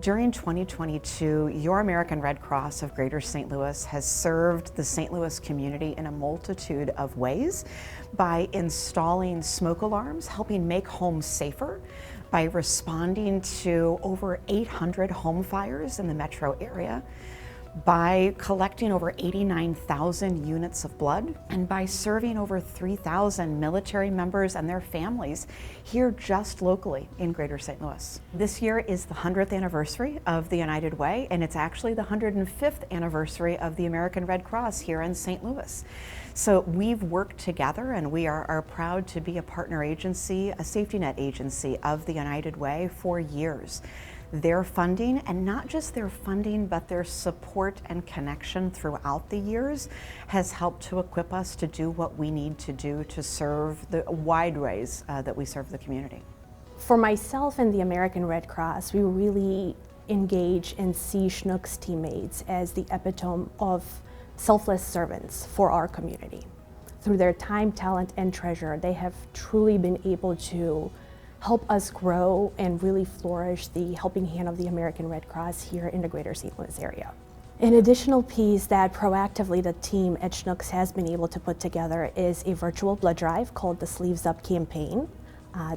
During 2022, your American Red Cross of Greater St. Louis has served the St. Louis community in a multitude of ways by installing smoke alarms, helping make homes safer, by responding to over 800 home fires in the metro area, by collecting over 89,000 units of blood, and by serving over 3,000 military members and their families here just locally in Greater St. Louis. This year is the 100th anniversary of the United Way, and it's actually the 105th anniversary of the American Red Cross here in St. Louis. So we've worked together, and we are proud to be a partner agency, a safety net agency of the United Way for years. Their funding, and not just their funding, but their support and connection throughout the years, has helped to equip us to do what we need to do to serve the wide ways that we serve the community. For myself and the American Red Cross, we really engage and see Schnucks teammates as the epitome of selfless servants for our community. Through their time, talent, and treasure, they have truly been able to help us grow and really flourish the helping hand of the American Red Cross here in the Greater St. Louis area. An additional piece that proactively the team at Schnucks has been able to put together is a virtual blood drive called the Sleeves Up campaign.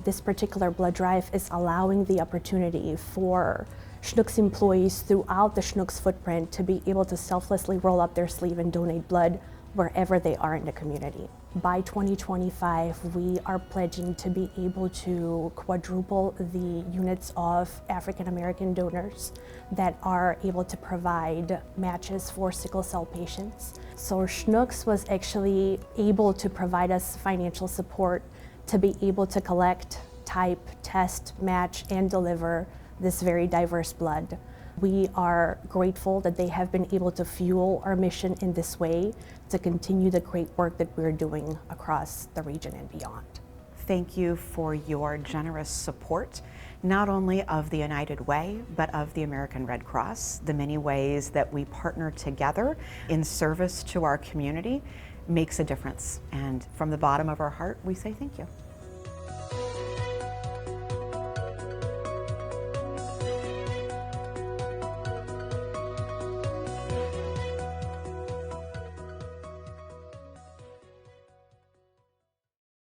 This particular blood drive is allowing the opportunity for Schnucks employees throughout the Schnucks footprint to be able to selflessly roll up their sleeve and donate blood wherever they are in the community. By 2025, we are pledging to be able to quadruple the units of African American donors that are able to provide matches for sickle cell patients. So Schnucks was actually able to provide us financial support to be able to collect, type, test, match, and deliver this very diverse blood. We are grateful that they have been able to fuel our mission in this way to continue the great work that we're doing across the region and beyond. Thank you for your generous support, not only of the United Way, but of the American Red Cross. The many ways that we partner together in service to our community makes a difference. And from the bottom of our heart, we say thank you.